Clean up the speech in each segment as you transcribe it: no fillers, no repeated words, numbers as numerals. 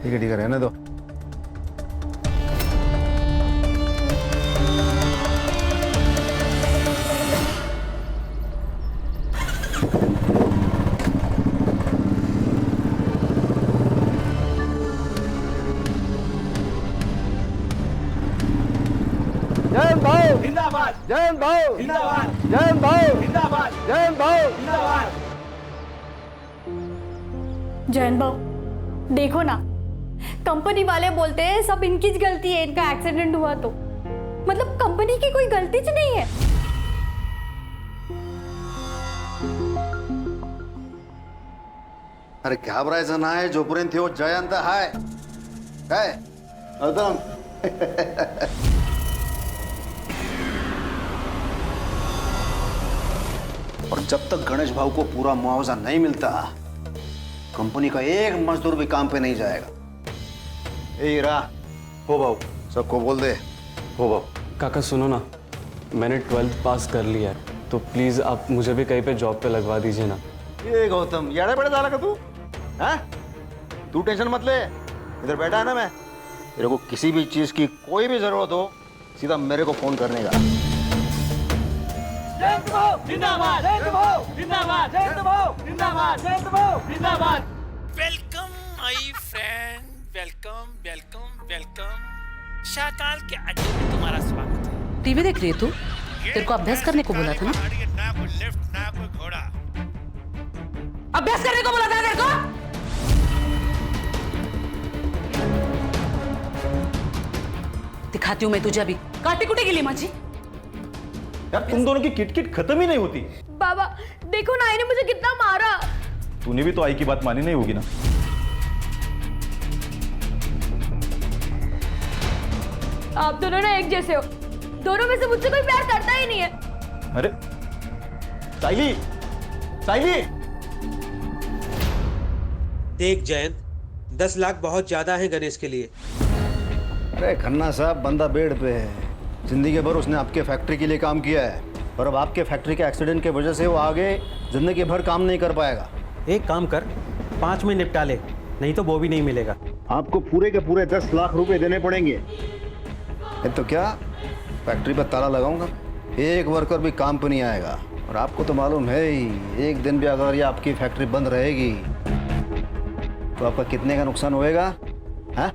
ठीक है रहने दो। जयंत भाऊ जिंदाबाद, जयंत भाऊ जिंदाबाद, जयंत भाऊ जिंदाबाद, जयंत भाऊ जिंदाबाद। जयंत भाऊ देखो ना, कंपनी वाले बोलते हैं सब इनकी गलती है, इनका एक्सीडेंट हुआ तो मतलब कंपनी की कोई गलती ज नहीं है। अरे घाबरायचं नाही, जोपर्यंत हो जयंत हाय काय गौतम। और जब तक गणेश भाऊ को पूरा मुआवजा नहीं मिलता कंपनी का एक मजदूर भी काम पे नहीं जाएगा। ए हीरा, हो भाऊ। सबको बोल दे। हो भाऊ। काका सुनो ना, मैंने 12th पास कर लिया है, तो प्लीज आप मुझे भी कहीं पे जॉब पे लगवा दीजिए ना। ये गौतम याड़ा बड़े डाला का तू? हाँ? तू टेंशन मत ले, इधर बैठा है ना मैं। तेरे को किसी भी चीज की कोई भी जरूरत हो सीधा मेरे को फोन करने का। जयंत भाऊ जिंदाबाद, जयंत भाऊ जिंदाबाद, जयंत भाऊ जिंदाबाद, जयंत भाऊ जिंदाबाद। Welcome my friend, welcome welcome welcome. Shakaal के अड्डे में तुम्हारा स्वागत है। टीवी देख रही है तू? तेरे को अभ्यास करने को बोला था ना? ना कोई लिफ्ट ना कोई घोड़ा। अभ्यास करने को बोला था तेरे को? दिखाती हूँ मैं तुझे अभी काटी कुटी गिली माझी। यार तुम दोनों की किटकिट खत्म ही नहीं होती। बाबा देखो ना, इन्हें मुझे कितना मारा। तूने भी तो आई की बात मानी नहीं होगी ना। आप दोनों ना एक जैसे हो, दोनों में से मुझसे कोई प्यार करता ही नहीं है। अरे साइली, साइली। देख जयंत, 10 लाख बहुत ज्यादा है गणेश के लिए। अरे खन्ना साहब, बंदा बेड पे है, जिंदगी भर उसने आपके फैक्ट्री के लिए काम किया है और अब आपके फैक्ट्री के एक्सीडेंट की वजह से वो आगे जिंदगी भर काम नहीं कर पाएगा। एक काम कर, 5 में निपटा ले, नहीं तो वो भी नहीं मिलेगा। आपको पूरे के पूरे 10 लाख रुपए देने पड़ेंगे। ये तो क्या, फैक्ट्री पर ताला लगाऊंगा, एक वर्कर भी काम पर नहीं आएगा। और आपको तो मालूम है ही, एक दिन भी अगर ये आपकी फैक्ट्री बंद रहेगी तो आपका कितने का नुकसान होएगा? हाँ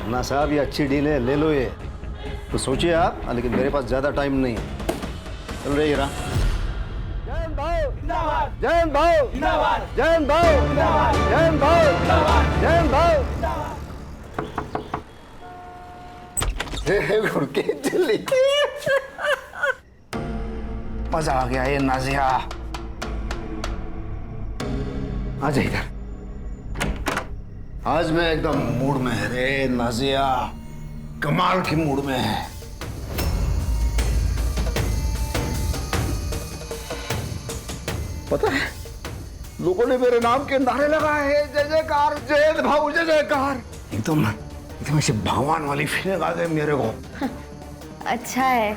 ना साहब, ये अच्छी डील है, ले लो ये। तो सोचिए आप, लेकिन मेरे पास ज़्यादा टाइम नहीं है। चल रही हीरा। जयंत भाऊ जिंदाबाद, जयंत भाऊ जिंदाबाद, जयंत भाऊ जिंदाबाद, जयंत भाऊ जिंदाबाद, जयंत भाऊ। जिंदाबाद। घुड़के चली। मजा आ गया ये नाजिया। आ जा इधर। आज मैं एकदम मूड में है रे नाजिया, कमाल की मूड में है। पता है, लोगों ने मेरे नाम के नारे लगाए हैं, जय जयकार जयंत भाऊ जय जयकार। एकदम एकदम ऐसे भगवान वाली फीलिंग आ गई मेरे को। अच्छा है।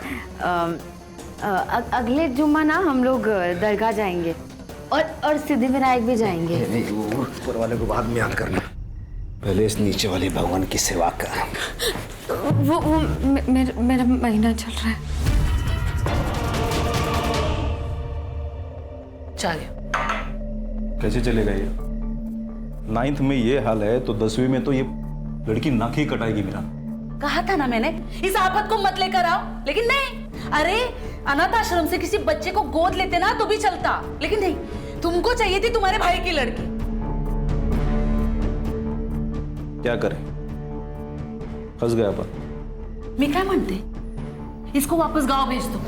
अगले जुम्मा ना हम लोग दरगाह जाएंगे और सिद्धिविनायक भी जाएंगे। नहीं, वो ऊपर वाले को बाद में याद करना, पहले इस नीचे वाले भगवान की सेवा कर। वो मेरा महीना चल रहा है। चल कैसे चलेगा ये? 9th में ये हाल है तो 10वीं में तो ये लड़की नाक ही कटाएगी मेरा। कहा था ना मैंने, इस आफत को मत लेकर आओ, लेकिन नहीं। अरे अनाथ आश्रम से किसी बच्चे को गोद लेते ना तो भी चलता, लेकिन नहीं, तुमको चाहिए थी तुम्हारे भाई की लड़की। क्या करें, फंस गया अपन। मैं क्या मानते, इसको वापस गांव भेज दो,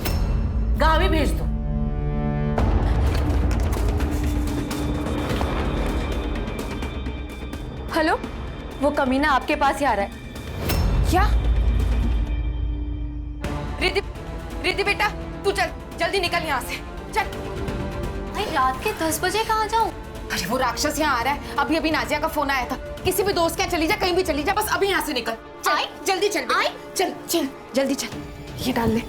गांव ही भेज दो। हेलो, वो कमीना आपके पास ही आ रहा है क्या? रिद्धि, रिद्धि बेटा तू चल, जल्दी निकल यहाँ से, चल। भाई रात के 10 बजे कहाँ जाऊँ? अरे वो राक्षस यहाँ आ रहा है, अभी अभी नाजिया का फोन आया था। किसी भी दोस्त क्या चली जा, कहीं भी चली जा, बस अभी यहाँ से निकल। चल जल्दी चल बेटा, चल चल जल्दी चल, ये डाल ले।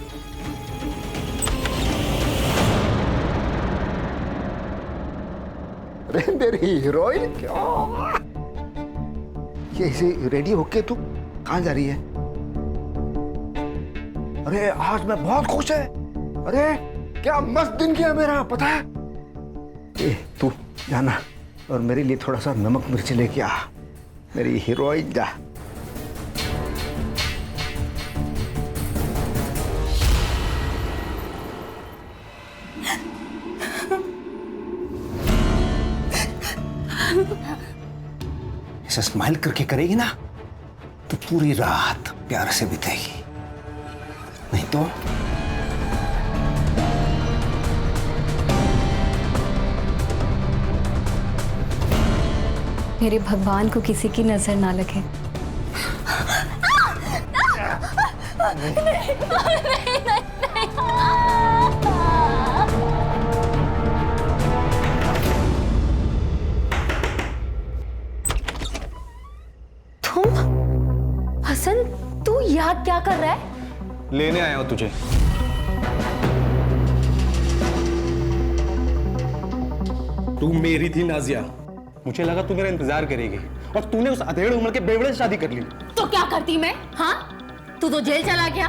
अरे मेरी हीरोइन क्या? ये ऐसे रेडी होके तू कहाँ जा रही है? अरे आज मैं बहुत खुश है। अरे क्या मस्त दिन किया मेरा, पता है? ए तू जाना और मेरे लिए थोड़ा सा नमक मिर्च लेके आ, मेरी हीरोइन जा। ऐसे स्माइल करके करेगी ना तो पूरी रात प्यार से बीतेगी, नहीं तो मेरे भगवान को किसी की नजर ना लगे। तुम हसन, तू यहाँ क्या कर रहा है? लेने आया हूं तुझे। तू मेरी थी नाजिया, मुझे लगा तू मेरा इंतजार करेगी और तूने उस अधेड़ उम्र के बेवड़े से शादी कर ली। तो क्या करती मैं? हाँ, तू तो जेल चला गया।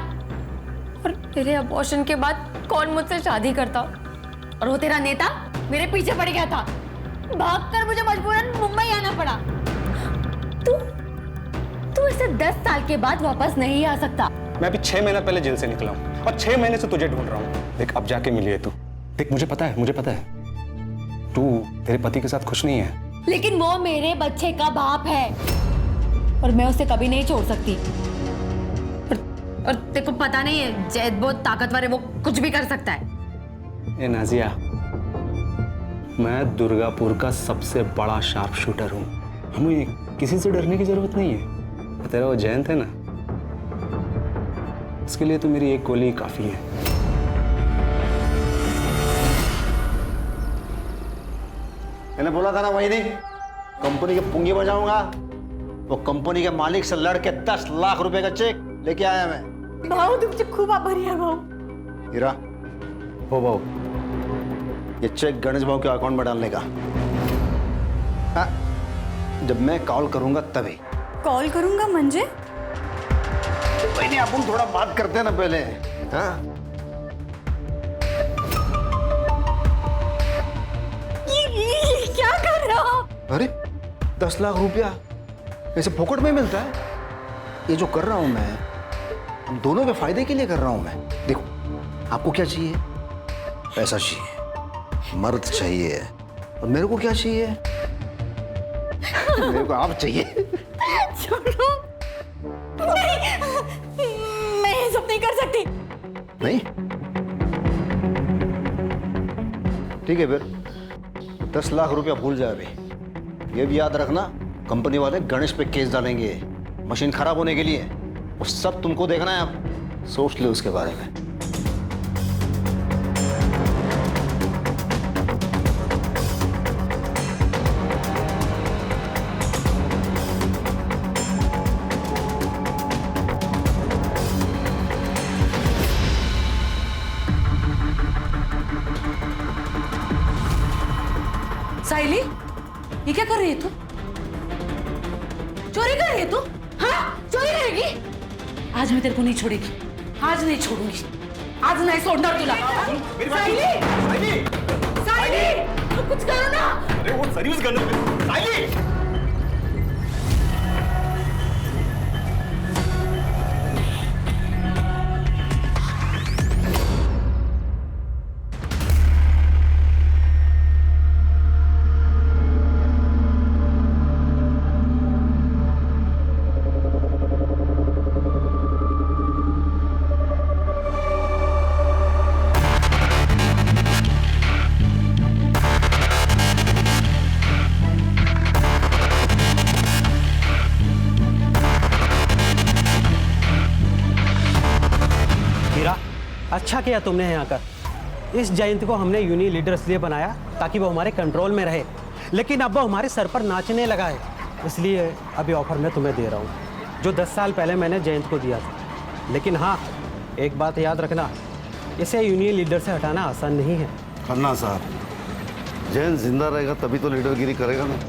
और तेरे अबॉर्शन के बाद कौन मुझसे शादी करता? और वो तेरा नेता मेरे पीछे पड़ गया था, भागकर मुझे मजबूरन मुंबई आना पड़ा। तू ऐसे 10 साल के बाद वापस नहीं आ सकता। मैं अभी 6 महीना पहले जेल से निकला हूँ और 6 महीने से तुझे ढूंढ रहा हूँ। देख अब जाके मिली है तू। देख मुझे पता है तू तेरे पति के साथ खुश नहीं है, लेकिन वो मेरे बच्चे का बाप है और मैं उसे कभी नहीं छोड़ सकती। और तेरे को पता नहीं है, जैद बहुत ताकतवर है, वो कुछ भी कर सकता है। ए नाजिया, मैं दुर्गापुर का सबसे बड़ा शार्प शूटर हूँ, हमें किसी से डरने की जरूरत नहीं है। तेरा वो जयंत है ना, इसके लिए तो मेरी एक गोली काफी है। मैंने बोला था ना वही नहीं, कंपनी की पुंगी बजाऊंगा। वो कंपनी के मालिक से लड़के 10 लाख रुपए का चेक लेके आया मैं। भाऊ तुमचे खूप आभारी आहे भाऊ। हीरा, हो भाऊ, ये चेक गणेश भाऊ के अकाउंट में डालने का। हाँ, जब मैं कॉल करूंगा तभी। कॉल करूंगा म्हणजे? कोई नहीं, अपन थोड़ा बात करते हैं ना पहले। हाँ क्या कर रहा हो? अरे 10 लाख रुपया ऐसे फोकट में मिलता है? ये जो कर रहा हूं मैं, हम दोनों के फायदे के लिए कर रहा हूं मैं। देखो, आपको क्या चाहिए? पैसा चाहिए, मर्द चाहिए, और मेरे को क्या चाहिए? मेरे को आप चाहिए। छोड़ो, नहीं, मैं ये सब नहीं कर सकती। नहीं? ठीक है फिर 10 लाख रुपया भूल जाए। अभी ये भी याद रखना, कंपनी वाले गणेश पे केस डालेंगे मशीन खराब होने के लिए। वो सब तुमको देखना है, आप सोच लो उसके बारे में। साइली, ये क्या कर रही है तू? चोरी कर रही है तू? हाँ, चोरी करेगी? आज मैं तेरे को नहीं छोड़ेगी, आज नहीं छोड़ूंगी, आज नहीं छोड़ना तुला। साइली, साइली, कुछ करो ना। अरे वो सर्विस करने साइली। अच्छा किया तुमने यहाँ कर। इस जयंत को हमने यूनियन लीडर इसलिए बनाया ताकि वो हमारे कंट्रोल में रहे, लेकिन अब वो हमारे सर पर नाचने लगा है। इसलिए अभी ऑफर मैं तुम्हें दे रहा हूँ जो 10 साल पहले मैंने जयंत को दिया था। लेकिन हाँ, एक बात याद रखना, इसे यूनियन लीडर से हटाना आसान नहीं है। खन्ना साहब, जयंत जिंदा रहेगा तभी तो लीडरगिरी करेगा ना।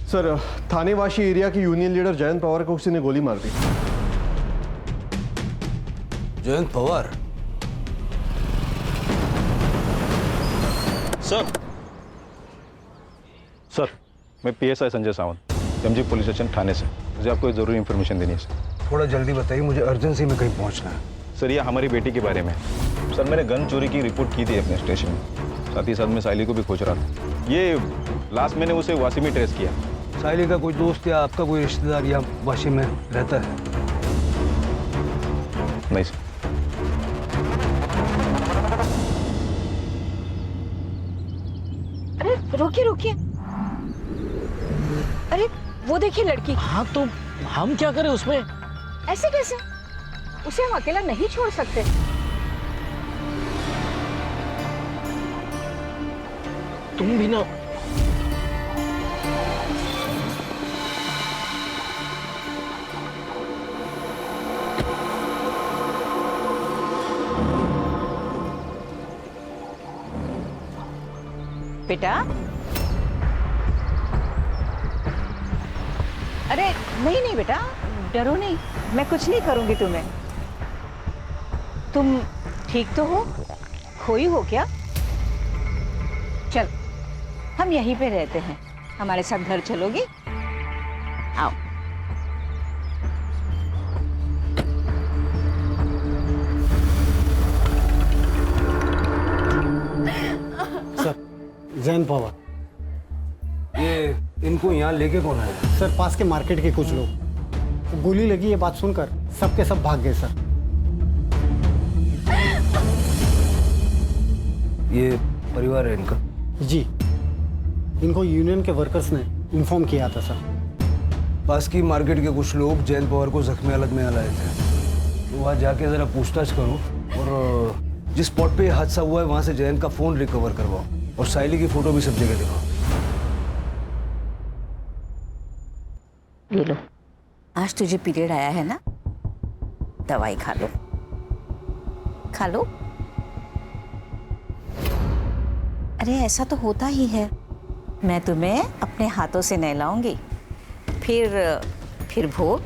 सर थानेवासी एरिया के यूनियन लीडर जयंत पवार को किसी ने गोली मार दी। जयंत पवार? सर मैं PSI Sanjay Sawant, MG police station Thane से। मुझे आपको एक ज़रूरी इन्फॉर्मेशन देनी है सर। थोड़ा जल्दी बताइए, मुझे अर्जेंसी में कहीं पहुंचना है। सर ये हमारी बेटी के बारे में। सर मैंने गन चोरी की रिपोर्ट की थी अपने स्टेशन में, साथ ही साथ मैं साइली को भी खोज रहा था। ये लास्ट मैंने उसे वासी में ट्रेस किया। साइली का कोई दोस्त या आपका कोई रिश्तेदार या वाशी में रहता है? नहीं सर। अरे रुकिए रुकिए, अरे वो देखिए लड़की। हाँ तो हम क्या करें उसमें? ऐसे कैसे? उसे हम अकेला नहीं छोड़ सकते। तुम भी ना। बेटा, अरे नहीं नहीं बेटा, डरो नहीं, मैं कुछ नहीं करूंगी तुम्हें। तुम ठीक तो हो? खोई हो क्या? चल हम यहीं पे रहते हैं, हमारे साथ घर चलोगी? आओ। सर जयंत पवार। ये इनको यहाँ लेके कौन आया? सर पास के मार्केट के कुछ लोग, गोली लगी ये बात सुनकर सबके सब भाग गए सर। ये परिवार है इनका? जी, इनको यूनियन के वर्कर्स ने इन्फॉर्म किया था सर। पास की मार्केट के कुछ लोग जयंत पवार को जख्मी हालत में लाए थे, तो वहाँ जाके जरा पूछताछ करो और जिस स्पॉट पे हादसा हुआ है वहाँ से जयंत का फोन रिकवर करवाओ और साइली की फोटो भी सब जगह दिखाओ। ये लो, आज तुझे पीरियड आया है ना, दवाई खा लो, खा लो। अरे ऐसा तो होता ही है, मैं तुम्हें अपने हाथों से नहलाऊंगी, फिर भोग।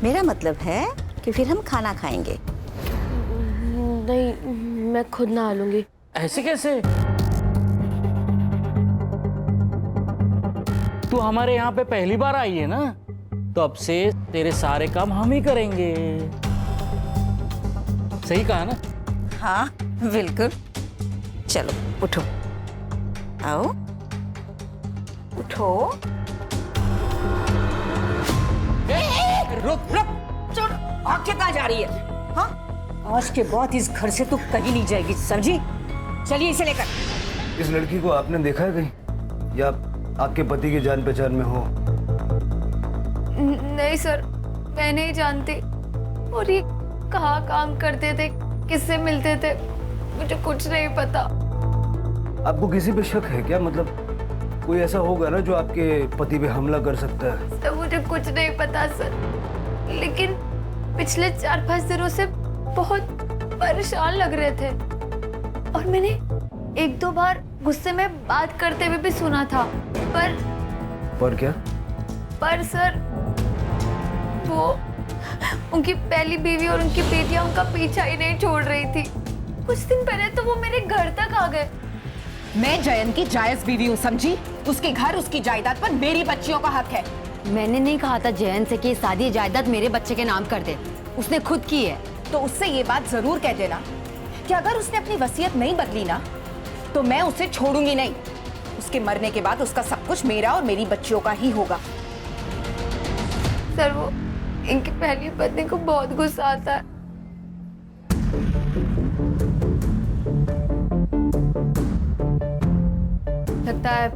मेरा मतलब है कि फिर हम खाना खाएंगे। नहीं, मैं खुद नहा लूंगी। ऐसे कैसे? तू हमारे यहाँ पे पहली बार आई है ना, तो अब से तेरे सारे काम हम ही करेंगे। सही कहा ना? हाँ बिल्कुल। चलो उठो, आओ उठो। रुक रुक, छोड़, आंखें कहाँ जा रही है? हाँ, आज के बाद इस घर से तू कहीं नहीं जाएगी, समझी? चलिए इसे लेकर। इस लड़की को आपने देखा है कहीं, या आपके पति की जान पहचान में हो? नहीं सर, मैं नहीं जानती। और ये कहाँ काम करते थे, किससे मिलते थे, मुझे कुछ नहीं पता। आपको किसी पे शक है क्या? मतलब कोई ऐसा होगा ना जो आपके पति पे हमला कर सकता है? सर मुझे कुछ नहीं पता सर, लेकिन पिछले 4-5 दिनों से बहुत परेशान लग रहे थे और मैंने 1-2 बार गुस्से में बात करते हुए भी सुना था। पर क्या? पर सर वो उनकी पहली बीवी और उनकी बेटियां उनका पीछा ही नहीं छोड़ रही थी। कुछ दिन पहले तो वो मेरे घर तक आ गए। मैं जयंत की जायज बीवी हूँ, समझी? उसके घर, उसकी जायदाद पर मेरी बच्चियों का हक है। मैंने नहीं कहा था जयंत से कि शादी जायदाद मेरे बच्चे के नाम कर दे, उसने खुद की है। तो उससे ये बात जरूर कह देना कि अगर उसने अपनी वसीयत नहीं बदली ना, तो मैं उसे छोड़ूंगी नहीं। उसके मरने के बाद उसका सब कुछ मेरा और मेरी बच्चियों का ही होगा। सर वो इनकी पहली पत्नी को बहुत गुस्सा आता है। लगता है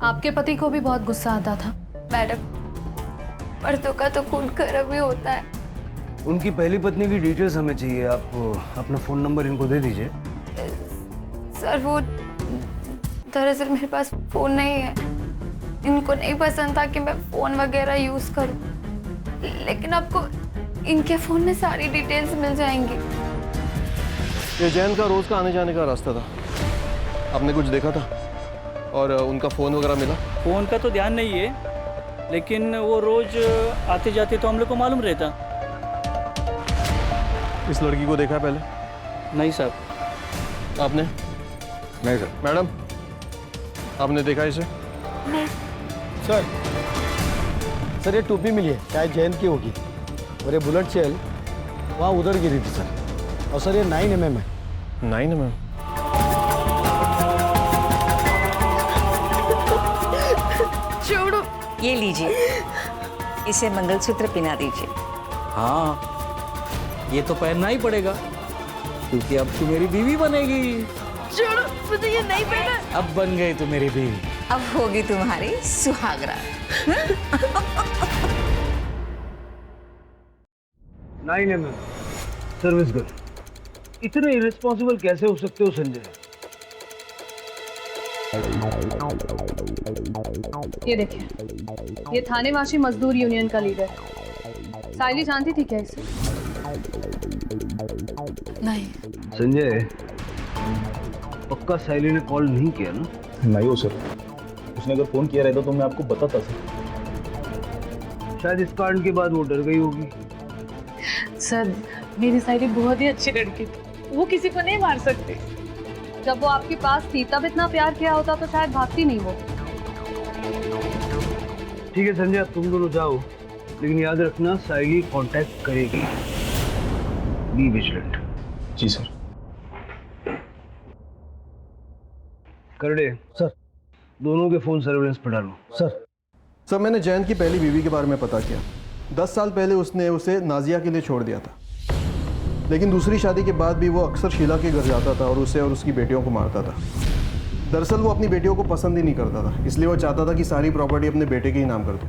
आपके पति को भी बहुत गुस्सा आता था। मैडम, मर्दों का तो खून गर्म ही होता है। उनकी पहली पत्नी की डिटेल्स हमें चाहिए। आप अपना फोन नंबर इनको दे दीजिए। सर वो दरअसल मेरे पास फोन नहीं है, इनको नहीं पसंद था कि मैं फोन वगैरह यूज करूं, लेकिन आपको इनके फोन में सारी डिटेल्स मिल जाएंगी। ये जैन का रोज का आने जाने का रास्ता था, आपने कुछ देखा था? और उनका फ़ोन वगैरह मिला? फोन का तो ध्यान नहीं है, लेकिन वो रोज आते जाते तो हम लोग को मालूम रहता। इस लड़की को देखा है पहले? नहीं साहब। आपने? नहीं सर। मैडम, आपने देखा इसे? नहीं सर ये टोपी मिली है, शायद जयंत की होगी। और ये बुलेट शेल वहाँ उधर गिरी थी सर। और सर ये 9mm है। 9mm? छोड़ो। ये लीजिए, इसे मंगलसूत्र पहना दीजिए। हाँ, ये तो पहनना ही पड़ेगा, क्योंकि अब तू मेरी बीवी बनेगी। छोड़ो, मुझे ये नहीं पहना। अब बन गई तू मेरी बीवी। अब होगी तुम्हारी सुहागरा। 9mm service girl. इतने इरेस्पॉन्सिबल कैसे हो सकते हो संजय? ये देखिए, ये थानेवासी मजदूर यूनियन का लीडर है। साइली जानती थी क्या इसे? नहीं। संजय, पक्का साइली ने कॉल नहीं किया ना? नहीं हो सर, उसने अगर फ़ोन किया रहता तो मैं आपको बताता सर। शायद इस कांड के बाद वो डर गई होगी। सर, मेरी साइली बहुत ही अच्छी लड़की थी, वो किसी को नहीं मार सकती। जब वो आपके पास थी तब इतना प्यार किया होता तो शायद भागती नहीं वो। ठीक है संजय, तुम दोनों जाओ, लेकिन याद रखना साइली कांटेक्ट करेगी। Be vigilant. जी सर। करडे सर, दोनों के फोन सर्वेलेंस पर डालो। सर, मैंने जयंत की पहली बीवी के बारे में पता किया। 10 साल पहले उसने उसे नाजिया के लिए छोड़ दिया था, लेकिन दूसरी शादी के बाद भी वो अक्सर शीला के घर जाता था और उसे और उसकी बेटियों को मारता था। दरअसल वो अपनी बेटियों को पसंद ही नहीं करता था, इसलिए वो चाहता था कि सारी प्रॉपर्टी अपने बेटे के ही नाम कर दो।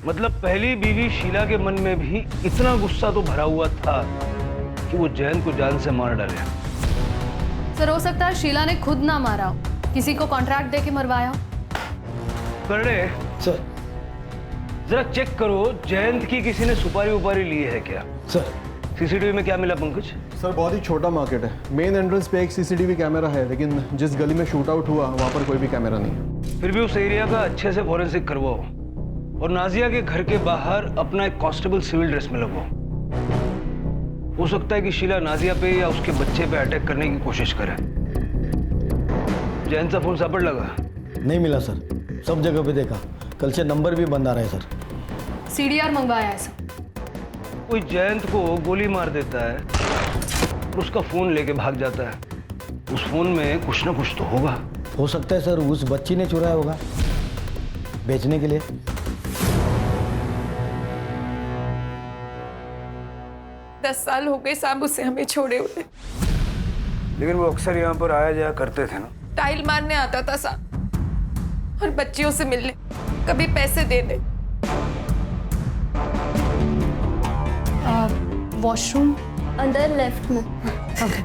मतलब पहली बीवी शीला के मन में भी इतना गुस्सा तो भरा हुआ था कि वो जयंत को जान से मार डाले। सर, हो सकता है शीला ने खुद ना मारा हो, किसी को कॉन्ट्रैक्ट दे के मरवाया हो। करडे सर, जरा चेक करो जयंत की किसी ने सुपारी उपारी ली है क्या? सर, सीसीटीवी में क्या मिला पंकज? सर, बहुत ही छोटा मार्केट है। मेन एंट्रेंस पे एक सीसीटीवी कैमरा है, लेकिन जिस गली में शूट आउट हुआ वहाँ पर कोई भी कैमरा नहीं है। फिर भी उस एरिया का अच्छे से फॉरेंसिक करवाओ और नाजिया के घर के बाहर अपना एक कांस्टेबल सिविल ड्रेस में लगवाओ। हो सकता है कि शीला नाजिया पे या उसके बच्चे पे अटैक करने की कोशिश करे। जयंत का फोन सापड़ लगा? नहीं मिला सर, सब जगह पे देखा, कल से नंबर भी बंद आ रहा है सर। सीडीआर मंगवाया है सर। कोई जयंत को गोली मार देता है और उसका फोन लेके भाग जाता है, उस फोन में कुछ ना कुछ तो होगा। हो सकता है सर उस बच्ची ने चुराया होगा बेचने के लिए। दस साल हो गए साहब उसे हमें छोड़े हुए। लेकिन वो अक्सर यहाँ पर आया जाया करते थे ना? टाइल मारने आता था साहब और बच्चियों से मिलने, कभी पैसे देने। वॉशरूम अंदर लेफ्ट में। Okay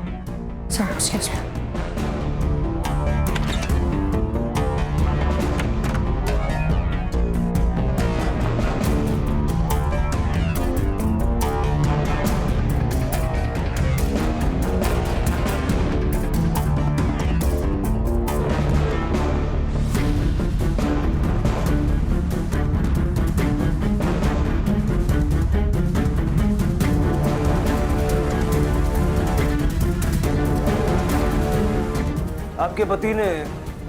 sir, excuse me. आपके पति ने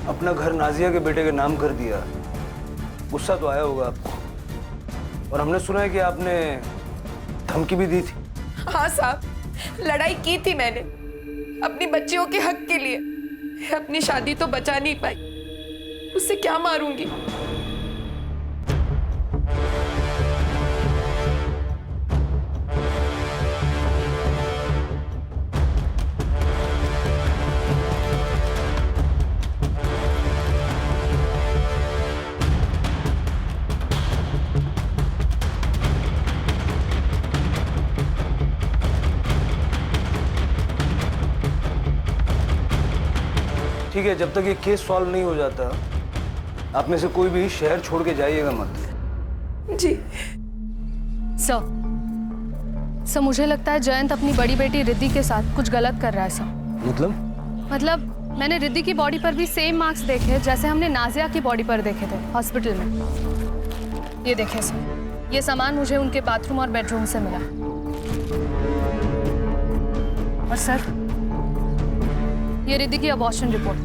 अपना घर नाजिया के बेटे के नाम कर दिया, गुस्सा तो आया होगा आपको। और हमने सुना है कि आपने धमकी भी दी थी। हाँ साहब, लड़ाई की थी मैंने अपनी बच्चियों के हक के लिए। अपनी शादी तो बचा नहीं पाई, उससे क्या मारूंगी। ठीक है, जब तक ये केस सॉल्व नहीं हो जाता आप में से कोई भी शहर छोड़ के जाइएगा मत। जी सर, मुझे लगता है जयंत अपनी बड़ी बेटी रिद्धि के साथ कुछ गलत कर रहा है सर। मतलब मैंने रिद्धि की बॉडी पर भी सेम मार्क्स देखे जैसे हमने नाजिया की बॉडी पर देखे थे हॉस्पिटल में। ये देखें सर, ये सामान मुझे उनके बाथरूम और बेडरूम से मिला। और सर, ये रिद्धि की अबॉर्शन रिपोर्ट।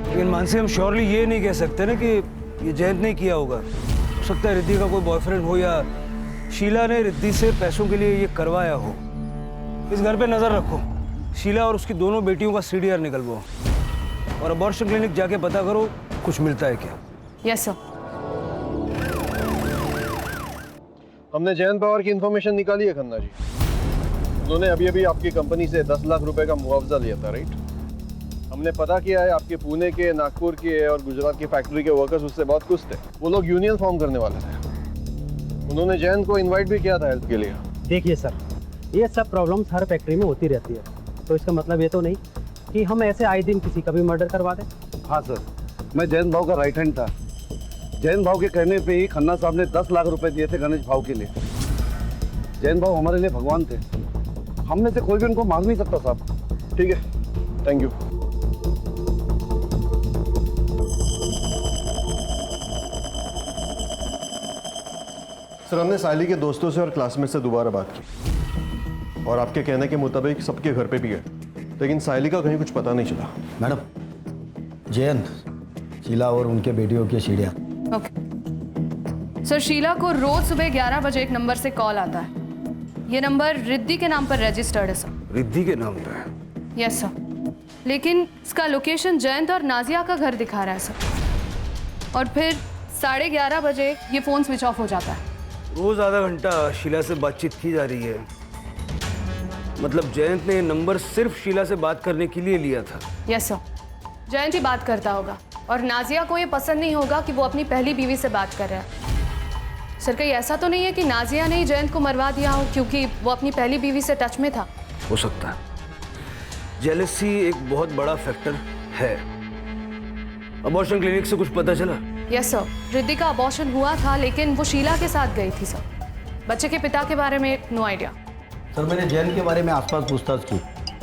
लेकिन मानसी, हम श्योरली ये नहीं कह सकते ना कि ये जयंत ने किया होगा। हो सकता है रिद्धि का कोई बॉयफ्रेंड हो या शीला ने रिद्धि से पैसों के लिए ये करवाया हो। इस घर पे नजर रखो, शीला और उसकी दोनों बेटियों का CDR निकलवाओ और अबॉर्शन क्लिनिक जाके पता करो कुछ मिलता है क्या। Yes sir. हमने जयंत पवार की इंफॉर्मेशन निकाली है खन्ना जी। उन्होंने अभी अभी आपकी कंपनी से 10 लाख रुपए का मुआवजा लिया था, राइट? हमने पता किया है आपके पुणे के, नागपुर के और गुजरात की फैक्ट्री के वर्कर्स उससे बहुत खुश थे। वो लोग यूनियन फॉर्म करने वाले थे। उन्होंने जयंत को इनवाइट भी किया था हेल्प के लिए। देखिए सर, ये सब प्रॉब्लम्स हर फैक्ट्री में होती रहती है, तो इसका मतलब ये तो नहीं कि हम ऐसे आए दिन किसी का भी मर्डर करवा दें। हाँ सर, मैं जयंत भाव का राइट हैंड था। जयंत भाव के कहने पे ही खन्ना साहब ने 10 लाख रुपए दिए थे गणेश भाव के लिए। जयंत भाव हमारे लिए भगवान थे, हमने से कोई भी उनको मांग नहीं सकता साहब। ठीक है, थैंक यू। सर, हमने साइली के दोस्तों से और क्लासमेट से दोबारा बात की और आपके कहने के मुताबिक सबके घर पे भी गए, लेकिन साइली का कहीं कुछ पता नहीं चला। मैडम, जयंत, शीला और उनके बेटियों की सीढ़ियाँ। ओके सर, शीला को रोज सुबह 11 बजे एक नंबर से कॉल आता है। ये नंबर रिद्धि के नाम पर रजिस्टर्ड है सर। रिद्धि के नाम पे? यस सर, लेकिन इसका लोकेशन जयंत और नाजिया का घर दिखा रहा है सर। और फिर 11:30 बजे ये फोन स्विच ऑफ हो जाता है। रोज आधा घंटा शीला से बातचीत की जा रही है, मतलब जयंत ने ये नंबर सिर्फ शीला से बात करने के लिए लिया था। यस सर, जयंत ही बात करता होगा और नाजिया को ये पसंद नहीं होगा कि वो अपनी पहली बीवी से बात कर रहा है। सर, कहीं ऐसा तो नहीं है कि नाजिया ने ही जयंत को मरवा दिया हो क्योंकि वो अपनी पहली बीवी से टच में था? हो सकता है, जेलसी एक बहुत बड़ा फैक्टर है। अबॉर्शन क्लिनिक से कुछ पता चला? यस सर, रिद्धि का अबॉर्शन हुआ था लेकिन वो शीला के साथ गई थी सर। बच्चे के पिता के बारे में नो आइडिया। सर, मैंने जयंत के बारे में आसपास पूछताछ की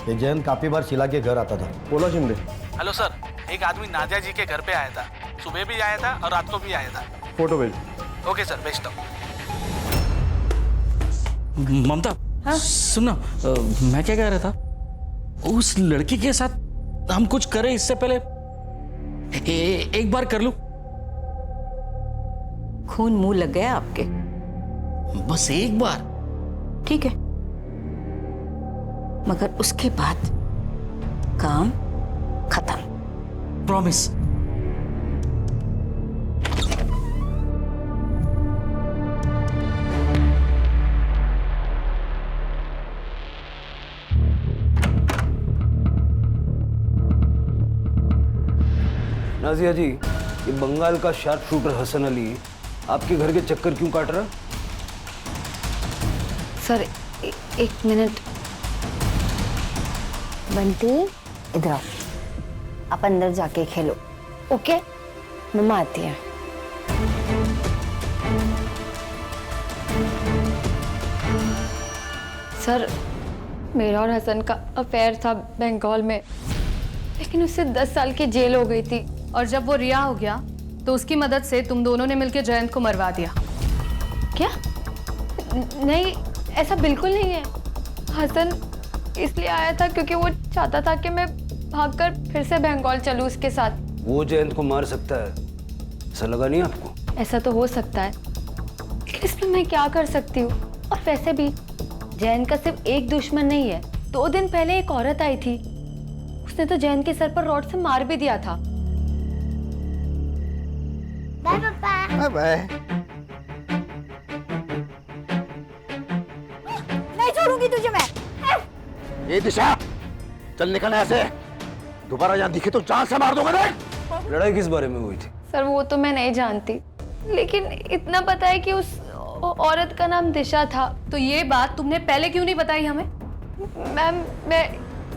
कि जयंत काफी बार शीला के घर आता था। बोला शिंदे। हेलो सर, एक आदमी नादिया जी के घर पे आया था, सुबह भी आया था और रात को भी आया था। फोटो भेज। ओके सर, भेजता हूँ। ममता, हाँ? सुनना, मैं क्या कह रहा था, उस लड़की के साथ हम कुछ करें इससे पहले एक बार कर लूं। खून मुंह लग गया आपके? बस एक बार। ठीक है, मगर उसके बाद काम खत्म। प्रॉमिस। नाजिया जी, ये बंगाल का शार्प शूटर हसन अली आपके घर के चक्कर क्यों काट रहा? सर, एक मिनट। बंटी, इधर आओ, आप अंदर जाके खेलो। ओके, मम्मा आती है। सर, मेरा और हसन का अफेयर था बंगाल में, लेकिन उससे 10 साल की जेल हो गई थी। और जब वो रिहा हो गया तो उसकी मदद से तुम दोनों ने मिलकर जयंत को मरवा दिया। क्या? नहीं, ऐसा बिल्कुल नहीं है। हसन इसलिए आया था क्योंकि वो चाहता था कि मैं भागकर फिर से बंगाल चलूं उसके साथ। वो जयंत को मार सकता है, ऐसा लगा नहीं आपको? ऐसा तो हो सकता है, लेकिन इसमें मैं क्या कर सकती हूँ? और वैसे भी जयंत का सिर्फ एक दुश्मन नहीं है। 2 दिन पहले एक औरत आई थी, उसने तो जयंत के सर पर रॉड से मार भी दिया था। बाय पापा। बाय। नहीं छोड़ूंगी तुझे मैं। ये दिशा, चल निकल यहाँ से। दोबारा यहाँ दिखे तो जान से मार दूंगा। देख। लड़ाई किस बारे में हुई थी? सर, वो तो मैं नहीं जानती, लेकिन इतना पता है कि उस औरत का नाम दिशा था। तो ये बात तुमने पहले क्यों नहीं बताई हमें? मैम, मैं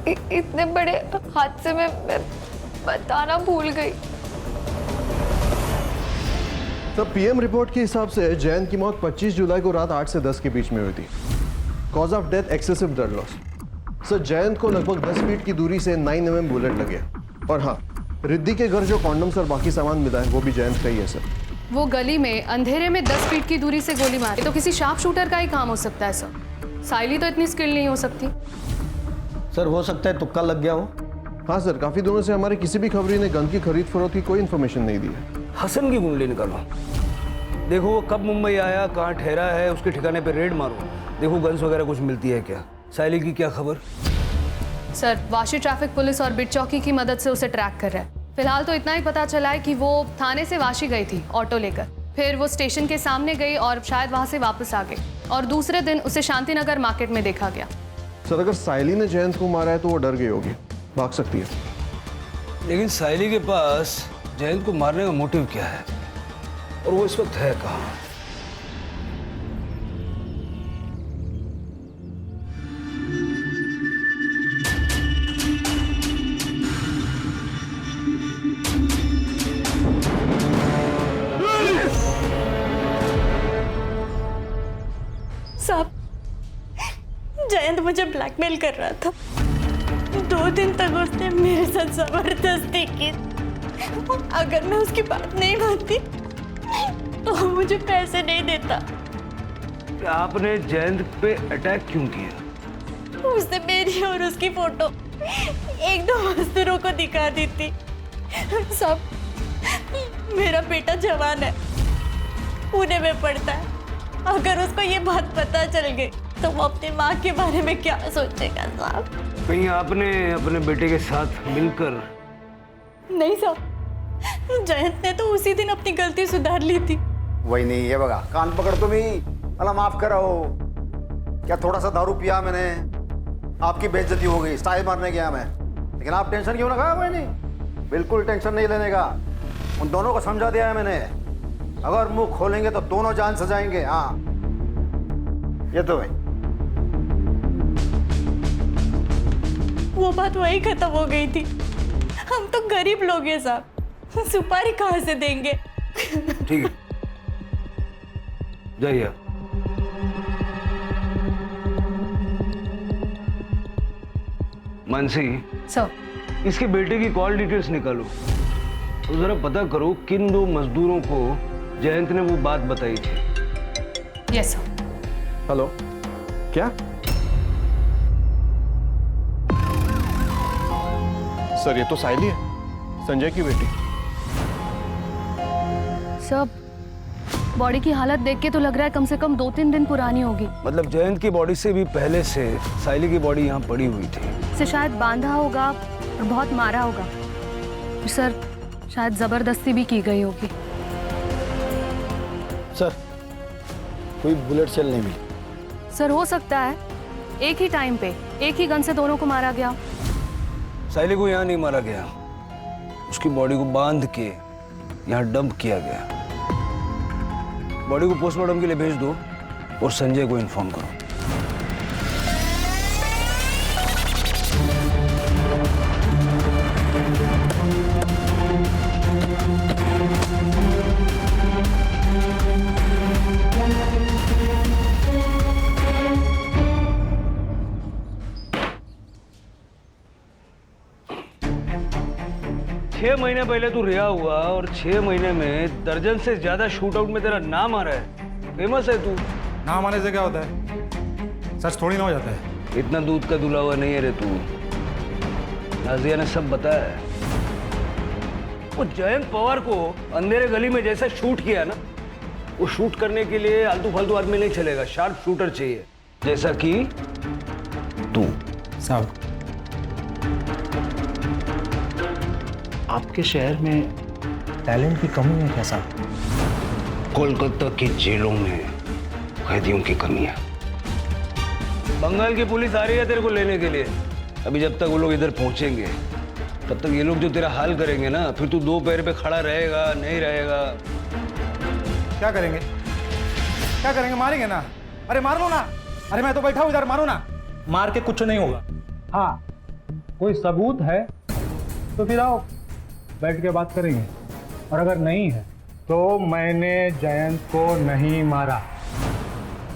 इतने बड़े हादसे में मैं बताना भूल गई। तब पीएम रिपोर्ट के हिसाब से जयंत की मौत 25 जुलाई को रात 8 से 10 के बीच में हुई थी। Cause of death excessive blood loss. Sir Jayant को लगभग 10 फीट की दूरी से 9 mm बुलेट लगे। और हाँ, रिद्धि के घर जो कॉन्डम्स और बाकी सामान मिला है वो भी जयंत का ही है सर। वो गली में अंधेरे में 10 फीट की दूरी से गोली मारी तो किसी शार्प शूटर का ही काम हो सकता है सर। साइली तो इतनी स्किल नहीं हो सकती। सर हो सकता है तुक्का लग गया हो। हाँ सर, काफी दिनों से हमारे किसी भी खबरी ने गन की खरीद फरोख्त की कोई इन्फॉर्मेशन नहीं दी है। हसन की कुंडली निकालो, देखो वो कब मुंबई आया, कहाँ ठहरा है, उसके ठिकाने पे रेड मारो, देखो गन्स वगैरह कुछ मिलती है क्या। साइली की क्या खबर? सर वाशी ट्रैफिक पुलिस और बिट चौकी की मदद से उसे ट्रैक कर रहा है। फिलहाल तो इतना ही पता चला है कि वो थाने से वाशी गई थी ऑटो लेकर, फिर वो स्टेशन के सामने गई और शायद वहां से वापस आ गई और दूसरे दिन उसे शांतिनगर मार्केट में देखा गया। सर अगर साइली ने जयंत को मारा है तो वो डर गई होगी, भाग सकती है। लेकिन साइली के पास जयंत को मारने का मोटिव क्या है और वो इस वक्त है कहाँ? साहब, जयंत मुझे ब्लैकमेल कर रहा था। 2 दिन तक उसने मेरे साथ जबरदस्ती की। अगर मैं उसकी बात नहीं मानती तो मुझे पैसे नहीं देता। आपने जयंत पे अटैक क्यों किया? उसने मेरी और उसकी फोटो 1-2 मजदूरों को दिखा दी थी। साहब, मेरा बेटा जवान है, पुणे में पढ़ता है। अगर उसको ये बात पता चल गई तो वो अपनी माँ के बारे में क्या सोचेगा साहब? कहीं आपने अपने बेटे के साथ मिलकर? नहीं साहब, जयंत ने तो उसी दिन अपनी गलती सुधार ली थी। वही नहीं, ये बगा कान पकड़ तुम ही। अल्लाह माफ करो, क्या थोड़ा सा दारू पिया मैंने, आपकी बेइज्जती हो गई, स्टाइल मारने गया मैं। लेकिन आप टेंशन क्यों लगा? वही नहीं, बिल्कुल टेंशन नहीं लेने का। उन दोनों को समझा दिया है मैंने, अगर मुंह खोलेंगे तो दोनों जान से जाएंगे। हाँ ये तो भाई, वो बात वही खत्म हो गई थी। हम तो गरीब लोग हैं साहब, सुपारी कहाँ से देंगे? ठीक है, जाइए। मानसी सर, इसके बेटे की कॉल डिटेल्स निकालो तो जरा पता करो किन 2 मजदूरों को जयंत ने वो बात बताई थी। Yes sir. हेलो, क्या? सर ये तो साइली है, संजय की बेटी। सर बॉडी की हालत देख के तो लग रहा है कम से कम 2-3 दिन पुरानी होगी। मतलब जयंत की बॉडी से भी पहले से साइली की बॉडी यहाँ पड़ी हुई थी। इसे शायद बांधा होगा और बहुत मारा होगा। और सर शायद जबरदस्ती भी की गई होगी। सर कोई बुलेट सेल नहीं मिली। सर हो सकता है एक ही टाइम पे एक ही गन से दोनों को मारा गया। साइली को यहाँ नहीं मारा गया, उसकी बॉडी को बांध के यहाँ डंप किया गया। बॉडी को पोस्टमार्टम के लिए भेज दो और संजय को इन्फॉर्म करो। 6 महीने पहले तू रिहा हुआ और 6 महीने में दर्जन से ज्यादा शूट आउट में तेरा नाम आ रहा है। फेमस है तू। नाम आने से क्या होता है? सच थोड़ी ना हो जाता है। इतना दूध का दुला हुआ नहीं है रे तू। नाजिया ने सब बताया है। वो जयंत पवार को अंधेरे गली में जैसा शूट किया ना, वो शूट करने के लिए आलतू फालतू आदमी नहीं चलेगा, शार्प शूटर चाहिए, जैसा कि तू। साहब आपके शहर में टैलेंट की कमी है क्या साहब? कोलकाता की जेलों में कैदियों की कमी है। बंगाल की पुलिस आ रही है तेरे को लेने के लिए। अभी जब तक वो लोग इधर पहुंचेंगे तब तक ये लोग जो तेरा हाल करेंगे ना, फिर तू 2 पैर पे खड़ा रहेगा नहीं रहेगा। क्या करेंगे? क्या करेंगे? मारेंगे ना। अरे मार लो ना। अरे मैं तो बैठा हूं इधर, मारो ना। मार के कुछ नहीं होगा। हाँ कोई सबूत है तो फिर आओ बैठ के बात करेंगे, और अगर नहीं है तो मैंने जयंत को नहीं मारा।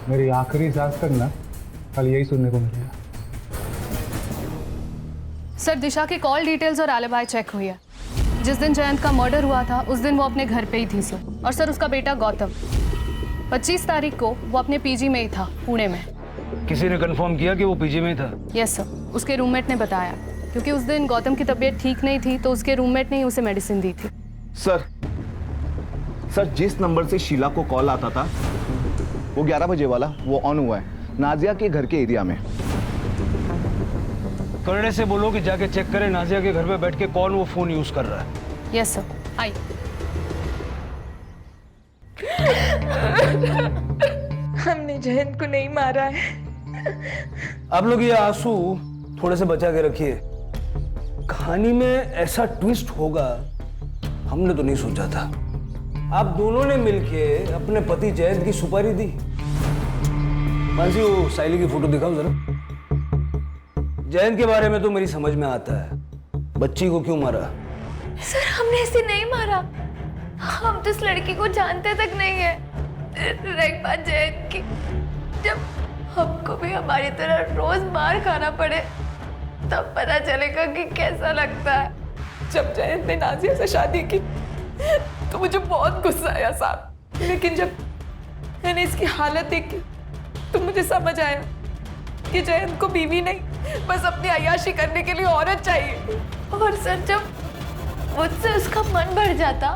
मेरी आखिरी सांस तक ना कल यही सुनने को मिलेगा। सर दिशा की कॉल डिटेल्स और एलिबाई चेक हुई है। जिस दिन जयंत का मर्डर हुआ था उस दिन वो अपने घर पे ही थी सर। और सर उसका बेटा गौतम 25 तारीख को वो अपने पीजी में ही था, पुणे में। किसी ने कंफर्म किया कि वो पीजी में था? यस सर, उसके रूममेट ने बताया, क्योंकि उस दिन गौतम की तबीयत ठीक नहीं थी तो उसके रूममेट ने ही उसे मेडिसिन दी थी। सर जिस नंबर से शीला को कॉल आता था वो 11 बजे वाला वो ऑन हुआ है नाजिया के घर के एरिया में। करने से बोलो कि जाके चेक करे नाजिया के घर पे बैठ के कौन वो फोन यूज कर रहा है। यस सर, आइए। हमने जयंत को नहीं मारा है। आप लोग ये आंसू थोड़े से बचा के रखिए। कहानी में ऐसा ट्विस्ट होगा हमने तो नहीं सोचा था। आप दोनों ने मिलके अपने पति जयंत की सुपारी दी। मानसी वो साइली की फोटो दिखाओ जरा। जयंत के बारे में तो मेरी समझ में आता है, बच्ची को क्यों मारा? सर हमने इसे नहीं मारा, हम तो इस लड़की को जानते तक नहीं है। एक बात जयंत की, जब हमको भी हमारी तरह रोज मार खाना पड़े तब पता चलेगा कि कैसा लगता है। जब जयंत ने नाजिया से शादी की तो मुझे बहुत गुस्सा आया साहब, लेकिन जब मैंने इसकी हालत देखी तो मुझे समझ आया कि जयंत को बीवी नहीं बस अपनी अय्याशी करने के लिए औरत चाहिए। और सर जब मुझसे उसका मन भर जाता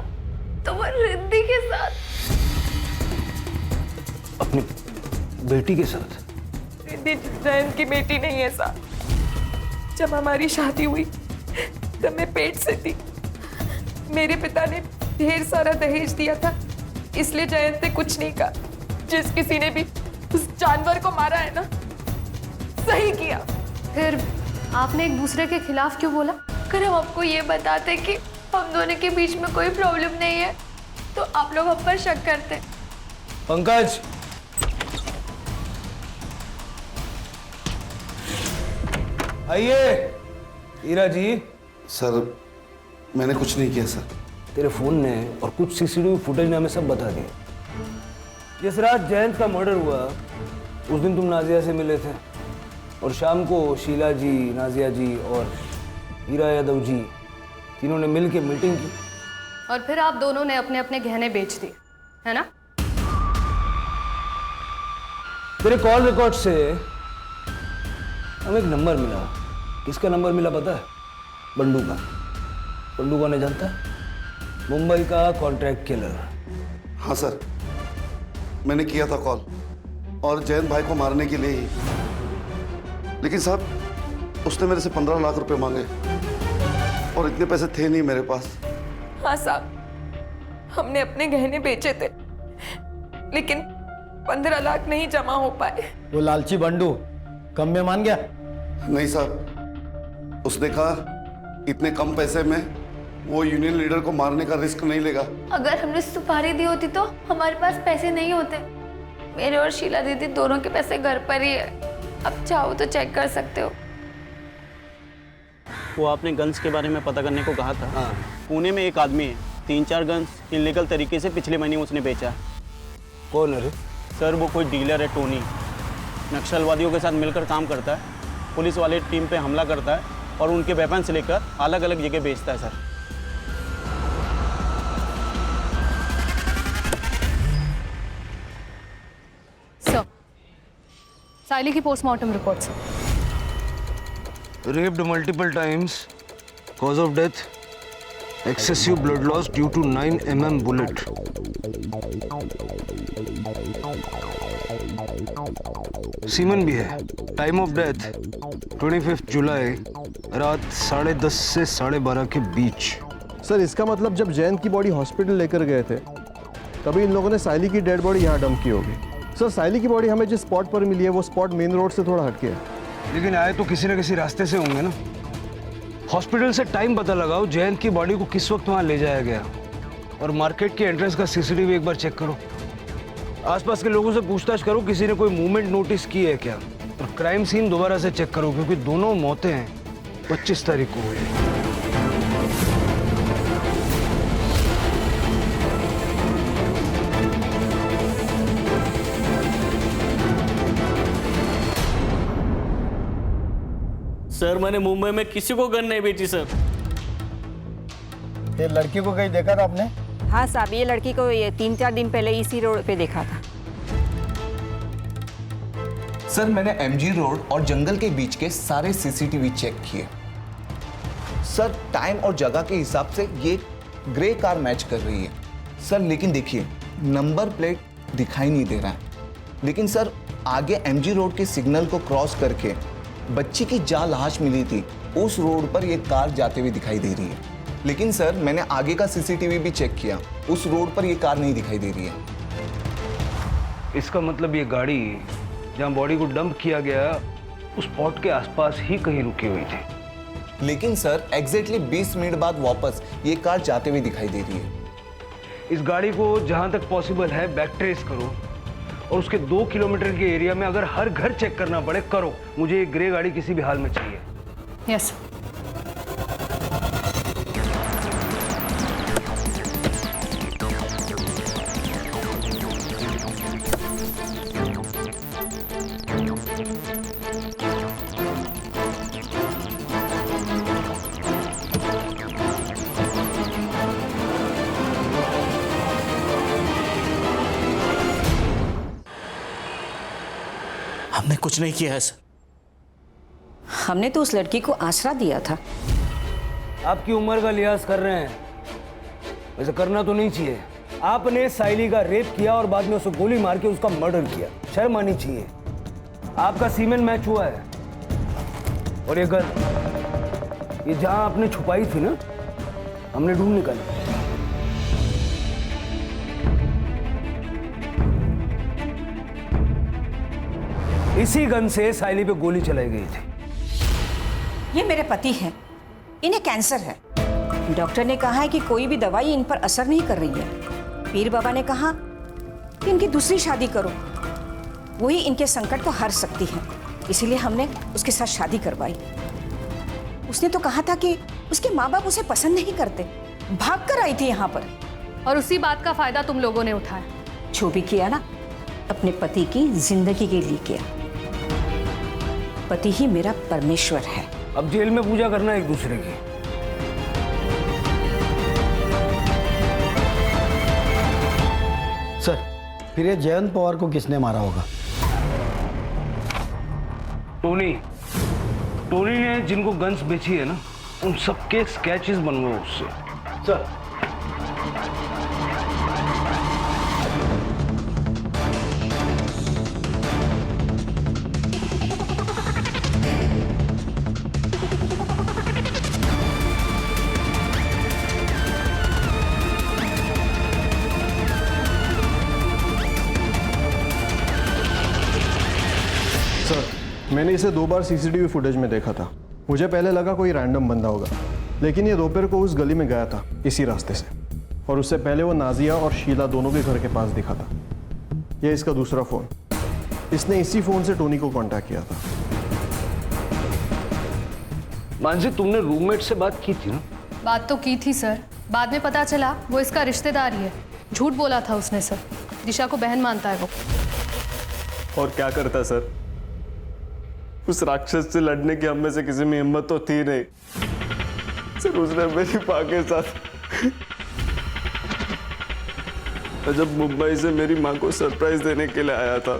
तो वो रिद्धि के साथ, अपनी बेटी के साथ? रिद्धि जयंत की बेटी नहीं है साहब। जब हमारी शादी हुई तब मैं पेट से थी। मेरे पिता ने ढेर सारा दहेज दिया था, इसलिए जयंत ने कुछ नहीं कहा। जिस किसी ने भी उस जानवर को मारा है ना, सही किया। फिर आपने एक दूसरे के खिलाफ क्यों बोला? अगर हम आपको ये बताते कि हम दोनों के बीच में कोई प्रॉब्लम नहीं है तो आप लोग हम पर शक करते। पंकज, आइए। हीरा जी। सर मैंने कुछ नहीं किया सर। तेरे फोन ने और कुछ सीसीटीवी फुटेज ने हमें सब बता दिया। जिस रात जयंत का मर्डर हुआ उस दिन तुम नाजिया से मिले थे और शाम को शीला जी, नाजिया जी और हीरा यादव जी तीनों ने मिलकर मीटिंग की। और फिर आप दोनों ने अपने अपने गहने बेच दिए, है ना? तेरे कॉल रिकॉर्ड से हमें एक नंबर मिला। किसका नंबर मिला पता है? बंडू का। बंडू कौन है जानता है? मुंबई का कॉन्ट्रैक्ट किलर। हाँ सर, मैंने किया था कॉल और जयंत भाई को मारने के लिए ही। लेकिन साहब उसने मेरे से 15 लाख रुपए मांगे और इतने पैसे थे नहीं मेरे पास। हाँ साहब, हमने अपने गहने बेचे थे लेकिन 15 लाख नहीं जमा हो पाए। वो लालची बंडू कम में मान गया? नहीं साहब, उसने कहा इतने कम पैसे में वो यूनियन लीडर को मारने का रिस्क नहीं लेगा। अगर हमने सुपारी दी होती तो हमारे पास पैसे नहीं होते। मेरे और शीला दीदी दोनों के पैसे घर पर ही है, अब चाहो तो चेक कर सकते हो। वो आपने गन्स के बारे में पता करने को कहा था। हाँ। पुणे में एक आदमी है, 3-4 गन्स इलीगल तरीके से पिछले महीने उसने बेचा। कौन है रे? सर वो कोई डीलर है, टोनी। नक्सलवादियों के साथ मिलकर काम करता है, पुलिस वाले टीम पे हमला करता है और उनके वेपन्स लेकर अलग अलग जगह बेचता है सर। साइली की पोस्टमार्टम रिपोर्ट से raped multiple times, cause of death excessive blood loss due to 9 mm bullet. Semen भी है। टाइम ऑफ डेथ 25 जुलाई रात 10:30 से 12:30 के बीच। सर इसका मतलब जब जयंत की बॉडी हॉस्पिटल लेकर गए थे तभी इन लोगों ने साइली की डेड बॉडी यहाँ डंप की होगी। सर साइली की बॉडी हमें जिस स्पॉट पर मिली है वो स्पॉट मेन रोड से थोड़ा हटके है। लेकिन आए तो किसी न किसी रास्ते से होंगे ना। हॉस्पिटल से टाइम पता लगाओ, जयंत की बॉडी को किस वक्त वहाँ ले जाया गया, और मार्केट के एंट्रेंस का सीसीटीवी एक बार चेक करो। आसपास के लोगों से पूछताछ करो किसी ने कोई मूवमेंट नोटिस की है क्या, और क्राइम सीन दोबारा से चेक करो क्योंकि दोनों मौतें 25 तारीख को हुई हैं। सर मैंने मुंबई में किसी को गन नहीं बेची सर। ये लड़की को कहीं देखा था आपने? हाँ साहब, ये लड़की को ये 3-4 दिन पहले इसी रोड पे देखा था। सर मैंने एमजी रोड और जंगल के बीच के सारे सीसीटीवी चेक किए। सर टाइम और जगह के हिसाब से ये ग्रे कार मैच कर रही है सर, लेकिन देखिए नंबर प्लेट दिखाई नहीं दे रहा है। लेकिन सर आगे एमजी रोड के सिग्नल को क्रॉस करके बच्ची की जहाँ लाश मिली थी उस रोड पर ये कार जाते हुए दिखाई दे रही है। लेकिन सर मैंने आगे का सीसीटीवी भी चेक किया, उस रोड पर ये कार नहीं दिखाई दे रही है। इसका मतलब ये गाड़ी जहाँ बॉडी को डंप किया गया उस स्पॉट के आसपास ही कहीं रुकी हुई थी। लेकिन सर एग्जैक्टली 20 मिनट बाद वापस ये कार जाते हुए दिखाई दे रही है। इस गाड़ी को जहां तक पॉसिबल है बैक ट्रेस करो और उसके 2 किलोमीटर के एरिया में अगर हर घर चेक करना पड़े करो। मुझे ये ग्रे गाड़ी किसी भी हाल में चाहिए। यस। हमने कुछ नहीं किया है सर। हमने तो उस लड़की को आसरा दिया था। आपकी उम्र का लिहाज कर रहे हैं, वैसे करना तो नहीं चाहिए। आपने साइली का रेप किया और बाद में उसे गोली मार के उसका मर्डर किया, शर्म आनी चाहिए। आपका सीमेन मैच हुआ है और ये गन ये जहां आपने छुपाई थी ना, हमने ढूंढ निकाली। इसी गन से साइली पे गोली चलाई गई थी। ये मेरे पति हैं, इन्हें कैंसर है। डॉक्टर ने कहा है कि कोई भी दवाई इन पर असर नहीं कर रही है। पीर बाबा ने कहा कि इनकी दूसरी शादी करो, वही इनके संकट को हर सकती है। इसीलिए हमने उसके साथ शादी करवाई। उसने तो कहा था कि उसके माँ बाप उसे पसंद नहीं करते, भाग कर आई थी यहाँ पर। और उसी बात का फायदा तुम लोगों ने उठाया। जो भी किया ना, अपने पति की जिंदगी के लिए किया। पति ही मेरा परमेश्वर है। अब जेल में पूजा करना एक दूसरे की। सर फिर ये जयंत पवार को किसने मारा होगा? टोनी ने जिनको गन्स बेची है ना, उन सबके स्केचेस बनवाओ उससे। सर मैंने इसे 2 बार सीसीटीवी फुटेज में देखा था। मुझे पहले लगा कोई रैंडम बंदा होगा, लेकिन ये दोपहर को उस गली में गया था इसी रास्ते से, और उससे पहले वो नाजिया और शीला दोनों के घर के पास दिखा था। ये इसका दूसरा फ़ोन, इसने इसी फ़ोन से टोनी को कांटेक्ट किया था। मानसी तुमने रूममेट से बात की थी ना? बात तो की थी सर, बाद में पता चला वो इसका रिश्तेदार ही है। झूठ बोला था उसने सर। दिशा को बहन मानता है वो। और क्या करता सर, उस राक्षस से लड़ने की हम में से किसी में हिम्मत तो थी नहीं सर। उसने मेरी माँ के साथ, जब मुंबई से मेरी माँ को सरप्राइज देने के लिए आया था,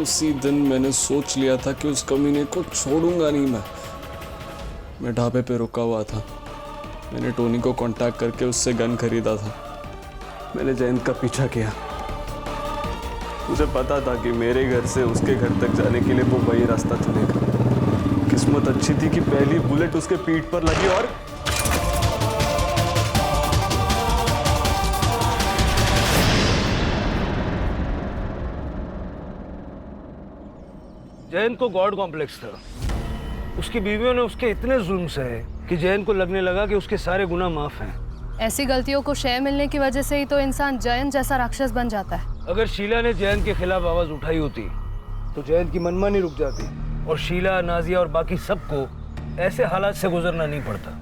उसी दिन मैंने सोच लिया था कि उस कमीने को छोड़ूंगा नहीं। मैं ढाबे पे रुका हुआ था। मैंने टोनी को कांटेक्ट करके उससे गन खरीदा था। मैंने जयंत का पीछा किया। मुझे पता था कि मेरे घर से उसके घर तक जाने के लिए वो वही रास्ता चुनेगा। किस्मत अच्छी थी कि पहली बुलेट उसके पीठ पर लगी और जयंत को गॉड कॉम्प्लेक्स था। उसकी बीवियों ने उसके इतने जुल्म सहे कि जयंत को लगने लगा कि उसके सारे गुनाह माफ हैं। ऐसी गलतियों को शय मिलने की वजह से ही तो इंसान जयंत जैसा राक्षस बन जाता है। अगर शीला ने जयंत के खिलाफ आवाज उठाई होती तो जयंत की मनमानी रुक जाती और शीला, नाजिया और बाकी सबको ऐसे हालात से गुजरना नहीं पड़ता।